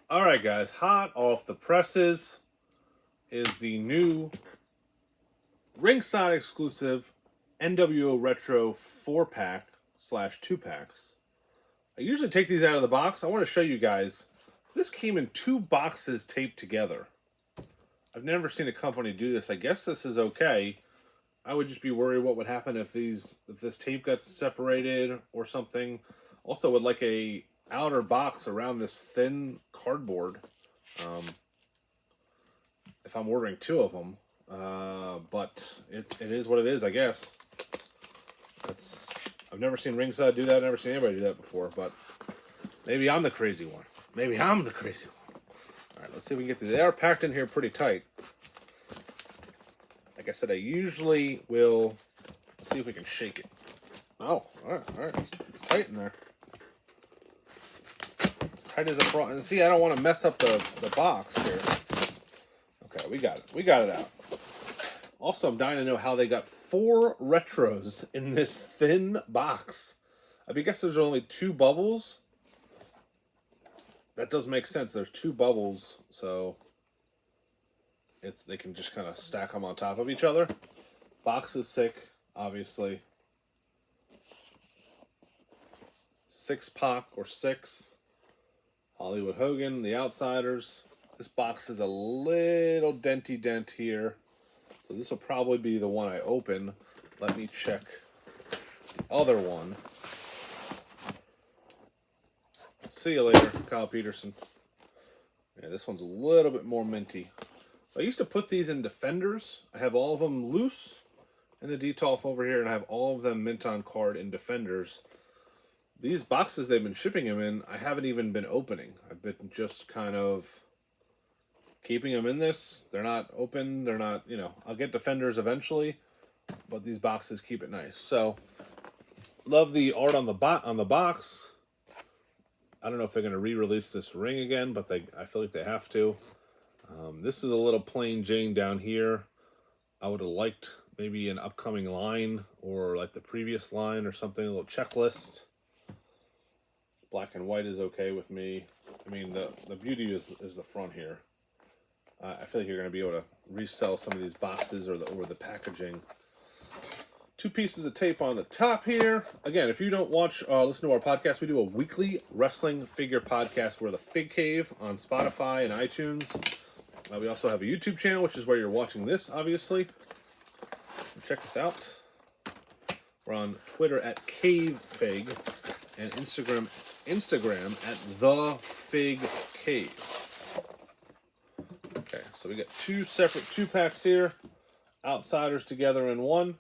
Alright guys, hot off the presses is the new Ringside exclusive NWO Retro 4-pack slash 2-packs. I usually take these out of the box. I want to show you guys. This came in 2 boxes taped together. I've never seen a company do this. I guess this is okay. I would just be worried what would happen if this tape got separated or something. Also would like a outer box around this thin cardboard if I'm ordering 2 of them, but it is what it is, I guess. I've never seen Ringside do that. I've never seen anybody do that before, but maybe I'm the crazy one. Maybe I'm the crazy one. All right, let's see if we can get these. They are packed in here pretty tight. Like I said, I usually will. Let's see if we can shake it. Oh, all right, it's tight in there. As tight as a front. And see, I don't want to mess up the box here. Okay, we got it out. Also, I'm dying to know how they got 4 retros in this thin box. I guess there's only 2 bubbles. That does make sense. There's 2 bubbles, so they can just kind of stack them on top of each other. Box is sick, obviously. 6-Pac or 6. Hollywood Hogan, the Outsiders. This box is a little denty dent here. So this will probably be the one I open. Let me check the other one. See you later, Kyle Peterson. Yeah, this one's a little bit more minty. I used to put these in Defenders. I have all of them loose in the Detolf over here, and I have all of them mint on card in Defenders. These boxes they've been shipping them in, I haven't even been opening. I've been just kind of keeping them in this. They're not open. They're not, I'll get Defenders eventually, but these boxes keep it nice. So, love the art on the box. I don't know if they're going to re-release this ring again, but I feel like they have to. This is a little plain Jane down here. I would have liked maybe an upcoming line or like the previous line or something, a little checklist. Black and white is okay with me. I mean, the beauty is the front here. I feel like you're going to be able to resell some of these boxes or the packaging. 2 pieces of tape on the top here. Again, if you don't listen to our podcast, we do a weekly wrestling figure podcast. We're the Fig Cave on Spotify and iTunes. We also have a YouTube channel, which is where you're watching this, obviously. Check us out. We're on Twitter at CaveFig and Instagram at The Fig Cave. Okay, so we got 2 separate 2-packs here. Outsiders together in one.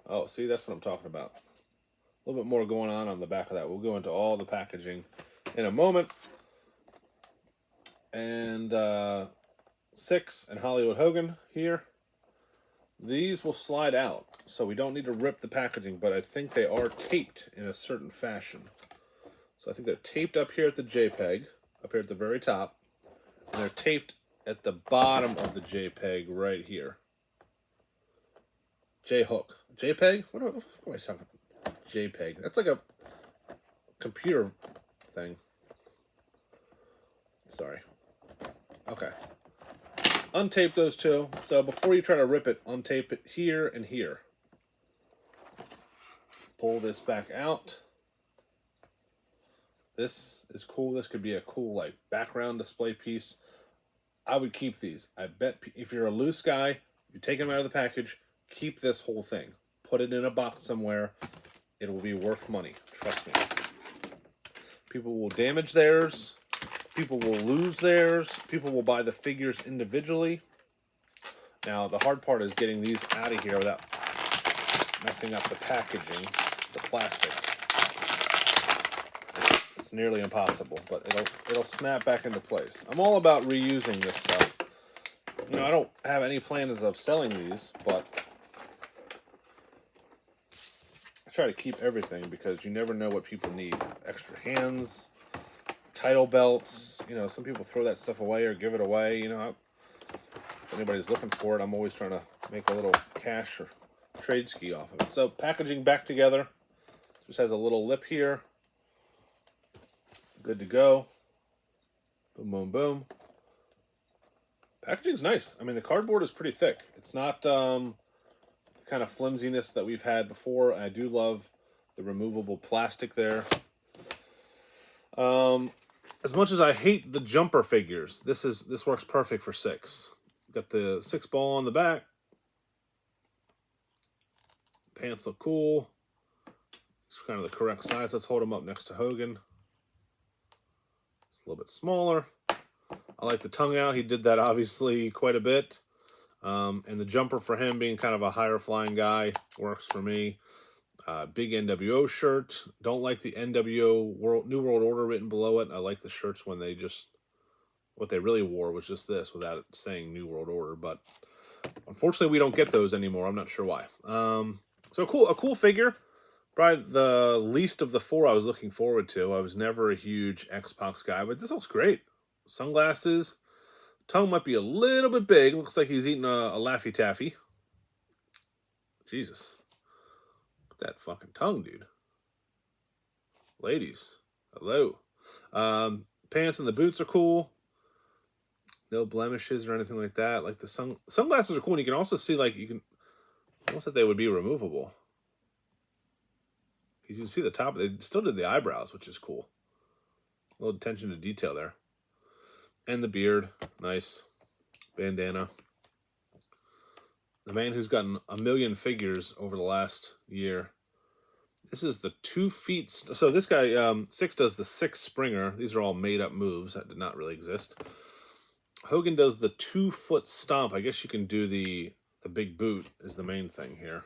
Oh, see, that's what I'm talking about. A little bit more going on the back of that. We'll go into all the packaging in a moment. And 6 and Hollywood Hogan here. These will slide out, so we don't need to rip the packaging, but I think they are taped in a certain fashion. So I think they're taped up here at the JPEG, up here at the very top, and they're taped at the bottom of the JPEG right here. J-hook. JPEG? What am I talking about? JPEG. That's like a computer thing. Sorry. Okay. Untape those 2. So before you try to rip it, untape it here and here. Pull this back out. This is cool. This could be a cool like background display piece. I would keep these. I bet if you're a loose guy, you take them out of the package, keep this whole thing. Put it in a box somewhere. It will be worth money. Trust me. People will damage theirs. People will lose theirs. People will buy the figures individually. Now, the hard part is getting these out of here without messing up the packaging, the plastic. It's nearly impossible, but it'll snap back into place. I'm all about reusing this stuff. I don't have any plans of selling these, but I try to keep everything because you never know what people need. Extra hands, title belts, some people throw that stuff away or give it away. If anybody's looking for it, I'm always trying to make a little cash or trade ski off of it. So packaging back together. Just has a little lip here. Good to go. Boom, boom, boom. Packaging's nice. I mean, the cardboard is pretty thick. It's not the kind of flimsiness that we've had before. I do love the removable plastic there. As much as I hate the jumper figures, this works perfect for 6. Got the 6 ball on the back. Pants look cool. It's kind of the correct size. Let's hold him up next to Hogan. It's a little bit smaller. I like the tongue out. He did that obviously quite a bit. And the jumper for him being kind of a higher flying guy works for me. Big NWO shirt. Don't like the NWO New World Order written below it. I like the shirts when they just, what they really wore was just this without it saying New World Order. But unfortunately, we don't get those anymore. I'm not sure why. So a cool figure. Probably the least of the 4 I was looking forward to. I was never a huge X-Pac guy, but this looks great. Sunglasses. Tongue might be a little bit big. Looks like he's eating a Laffy Taffy. Jesus. Look at that fucking tongue, dude. Ladies, hello. Pants and the boots are cool. No blemishes or anything like that. Like the sunglasses are cool. And you can also see, like, you can almost that they would be removable. You can see the top. They still did the eyebrows, which is cool. A little attention to detail there. And the beard. Nice. Bandana. The man who's gotten a million figures over the last year. This is the 2 feet. So this guy, 6 does the 6 Springer. These are all made up moves that did not really exist. Hogan does the 2 foot stomp. I guess you can do the big boot is the main thing here.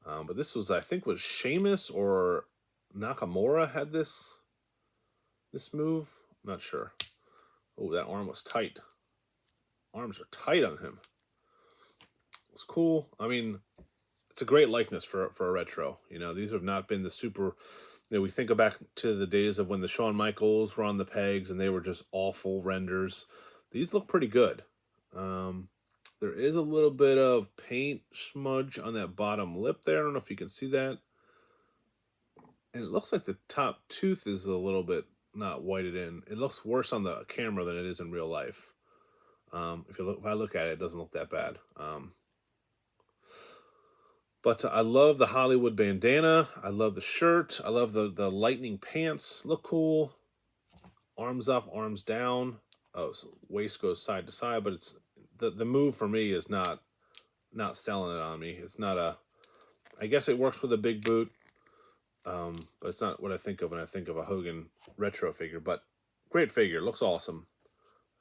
But this was, I think, was Sheamus or Nakamura had this move. I'm not sure. Oh, that arm was tight. Arms are tight on him. It's cool. I mean, it's a great likeness for a retro. You know, these have not been the super. You know, we think back to the days of when the Shawn Michaels were on the pegs and they were just awful renders. These look pretty good. There is a little bit of paint smudge on that bottom lip there. I don't know if you can see that. And it looks like the top tooth is a little bit not whited in. It looks worse on the camera than it is in real life. If I look at it, it doesn't look that bad. But I love the Hollywood bandana. I love the shirt. I love the lightning pants. Look cool. Arms up, arms down. Oh, so waist goes side to side, but it's the move for me is not selling it on me. It's not a. I guess it works with a big boot, but it's not what I think of when I think of a Hogan retro figure. But great figure, looks awesome.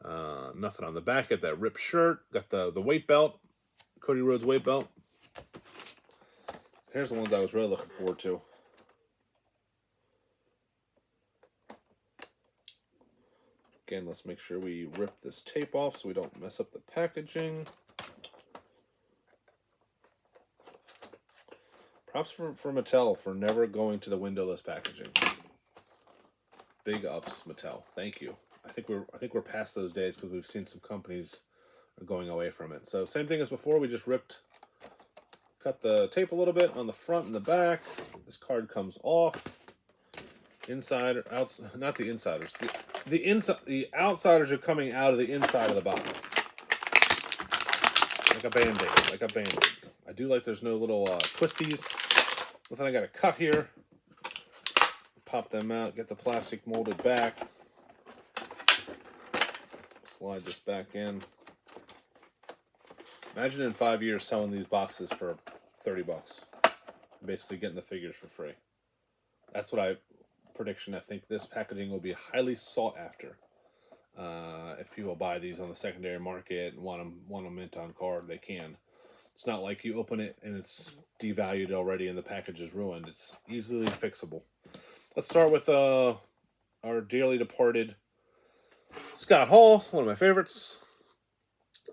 Nothing on the back. Got that ripped shirt. Got the weight belt, Cody Rhodes weight belt. Here's the ones I was really looking forward to. Again, let's make sure we rip this tape off so we don't mess up the packaging. Props for Mattel for never going to the windowless packaging. Big ups, Mattel. Thank you. I think we're past those days because we've seen some companies are going away from it. So same thing as before. We just cut the tape a little bit on the front and the back. This card comes off. Insider, not the insiders. The outsiders are coming out of the inside of the box. Like a Band-Aid. I do like there's no little twisties. Nothing I got to cut here. Pop them out, get the plastic molded back. Slide this back in. Imagine in 5 years selling these boxes for $30. Basically getting the figures for free. That's what prediction. I think this packaging will be highly sought after. If people buy these on the secondary market and want them mint on card, they can. It's not like you open it and it's devalued already and the package is ruined. It's easily fixable. Let's start with our dearly departed Scott Hall, one of my favorites.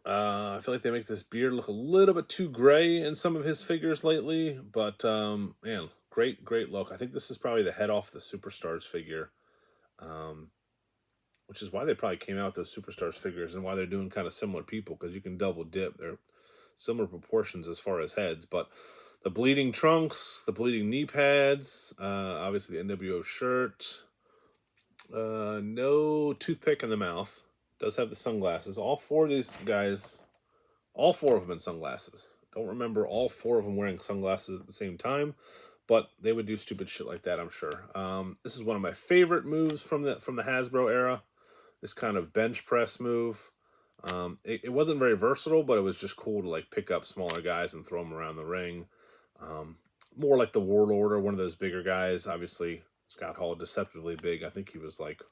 I feel like they make this beard look a little bit too gray in some of his figures lately, but man, great look. I think this is probably the head off the Superstars figure, which is why they probably came out with those Superstars figures and why they're doing kind of similar people, because you can double dip. They're similar proportions as far as heads, but the bleeding trunks, the bleeding knee pads, obviously the NWO shirt, No toothpick in the mouth. Does have the sunglasses. All four of these guys, all four of them in sunglasses. Don't remember all four of them wearing sunglasses at the same time, but they would do stupid shit like that, I'm sure. This is one of my favorite moves from the Hasbro era. This kind of bench press move. It wasn't very versatile, but it was just cool to like pick up smaller guys and throw them around the ring. More like the Warlord or one of those bigger guys. Obviously, Scott Hall, deceptively big. I think he was like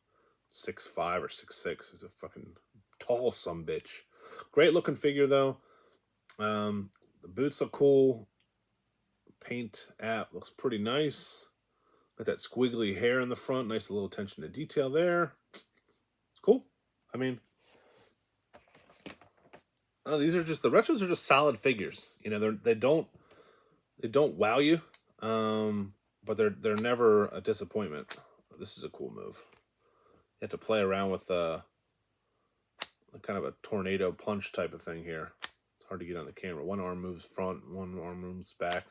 6'5" or 6'6". He's a fucking tall sumbitch. Great looking figure though. The boots look cool. Paint app looks pretty nice. Got that squiggly hair in the front. Nice little attention to detail there. It's cool. I mean, these are just, the retros are just solid figures. You know, they don't wow you, but they're never a disappointment. This is a cool move. You have to play around with a kind of a tornado punch type of thing here. It's hard to get on the camera. One arm moves front, one arm moves back.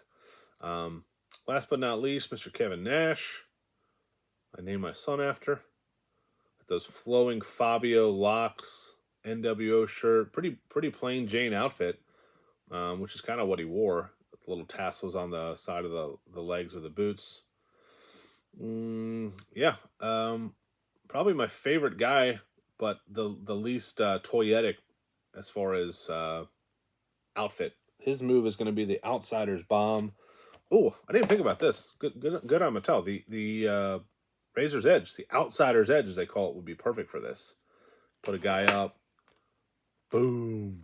Last but not least, Mr. Kevin Nash. I named my son after. With those flowing Fabio locks, NWO shirt, pretty plain Jane outfit, which is kind of what he wore. With little tassels on the side of the legs of the boots. Yeah, probably my favorite guy, but the least toyetic as far as outfit. His move is going to be the Outsider's Bomb. Oh, I didn't think about this. Good on Mattel. The Razor's Edge, the Outsider's Edge, as they call it, would be perfect for this. Put a guy up. Boom.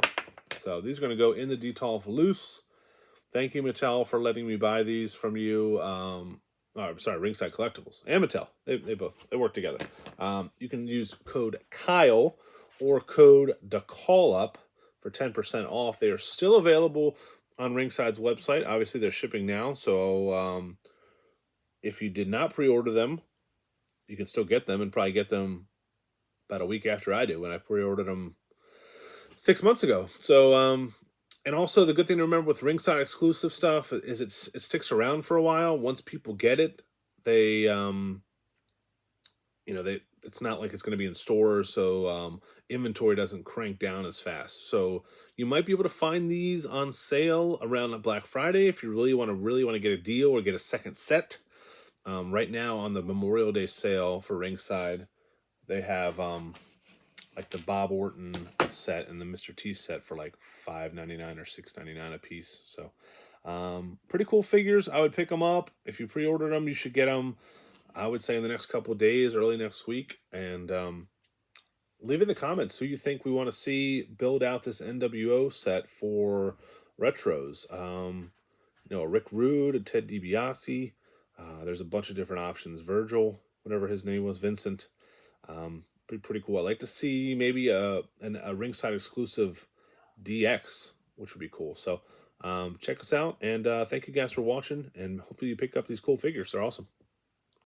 So these are going to go in the Detolf loose. Thank you, Mattel, for letting me buy these from you. Sorry, Ringside Collectibles and Mattel. They work together. You can use code Kyle or code DeCallUp for 10% off. They are still available on Ringside's website. Obviously, they're shipping now. So if you did not pre-order them, you can still get them and probably get them about a week after I do, when I pre-ordered them 6 months ago. So, and also the good thing to remember with Ringside exclusive stuff is it sticks around for a while. Once people get it, they, it's not like it's going to be in stores, so inventory doesn't crank down as fast. So you might be able to find these on sale around Black Friday if you really want to get a deal or get a second set. Right now on the Memorial Day sale for Ringside, they have like the Bob Orton set and the Mr. T set for like $5.99 or $6.99 a piece. So pretty cool figures. I would pick them up. If you pre-ordered them, you should get them, I would say, in the next couple of days, early next week. And leave in the comments who you think we want to see build out this NWO set for retros. A Rick Rude, a Ted DiBiase. There's a bunch of different options. Virgil, whatever his name was, Vincent. Pretty cool. I'd like to see maybe a Ringside exclusive DX, which would be cool. So check us out, and thank you guys for watching, and hopefully you pick up these cool figures. They're awesome.